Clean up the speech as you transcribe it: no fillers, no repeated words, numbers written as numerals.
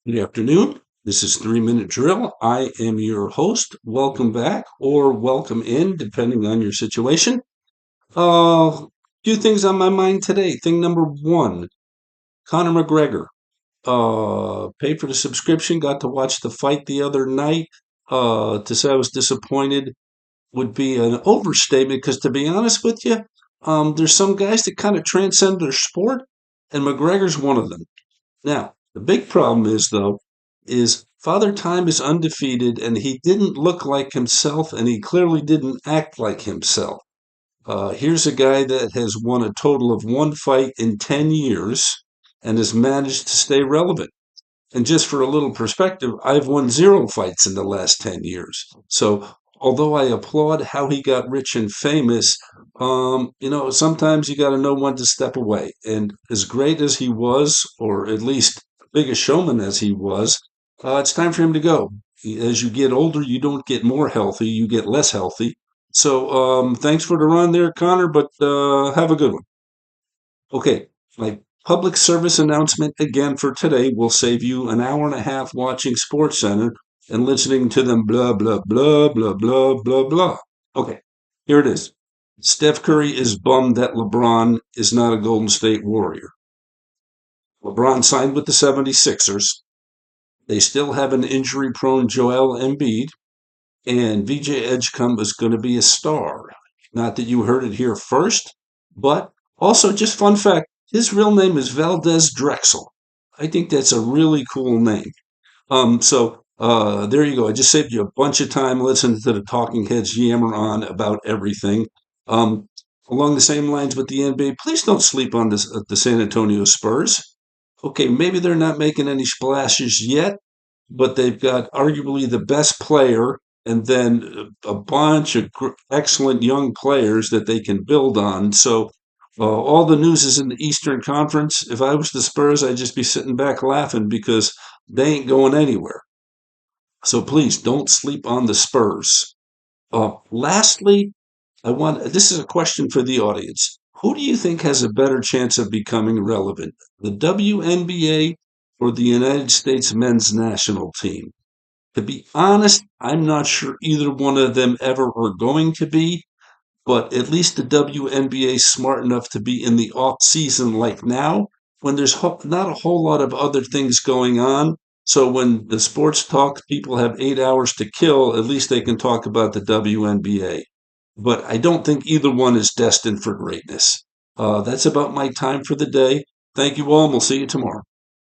Good afternoon. This is 3 Minute Drill. I am your host. Welcome back or welcome in, depending on your situation. Few things on my mind today. Thing number one, Conor McGregor. Paid for the subscription, got to watch the fight the other night. To say I was disappointed would be an overstatement because, to be honest with you, there's some guys that kind of transcend their sport, and McGregor's one of them. Now, the big problem is, though, is Father Time is undefeated, and he didn't look like himself, and he clearly didn't act like himself. Here's a guy that has won a total of one fight in 10 years and has managed to stay relevant. And just for a little perspective, I've won zero fights in the last 10 years. So, although I applaud how he got rich and famous, sometimes you got to know when to step away. And as great as he was, or at least big a showman as he was, it's time for him to go. As you get older, you don't get more healthy, you get less healthy. So, thanks for the run there, Connor, but have a good one. Okay, my public service announcement again for today will save you an hour and a half watching SportsCenter and listening to them blah, blah, blah, blah, blah, blah, blah. Okay, here it is. Steph Curry is bummed that LeBron is not a Golden State Warrior. LeBron signed with the 76ers. They still have an injury prone Joel Embiid, and VJ Edgecombe is going to be a star. Not that you heard it here first, but also just fun fact, his real name is Valdez Drexel. I think that's a really cool name. There you go. I just saved you a bunch of time listening to the talking heads yammer on about everything. Um, Along the same lines with the NBA, please don't sleep on the San Antonio Spurs. Okay, maybe they're not making any splashes yet, but they've got arguably the best player and then a bunch of excellent young players that they can build on. So all the news is in the Eastern Conference. If I was the Spurs, I'd just be sitting back laughing because they ain't going anywhere. So please don't sleep on the Spurs. Lastly, this is a question for the audience. Who do you think has a better chance of becoming relevant, the WNBA or the United States men's national team? To be honest, I'm not sure either one of them ever are going to be, but at least the WNBA is smart enough to be in the off season like now when there's not a whole lot of other things going on. So when the sports talk, people have 8 hours to kill, at least they can talk about the WNBA. But I don't think either one is destined for greatness. That's about my time for the day. Thank you all, and we'll see you tomorrow.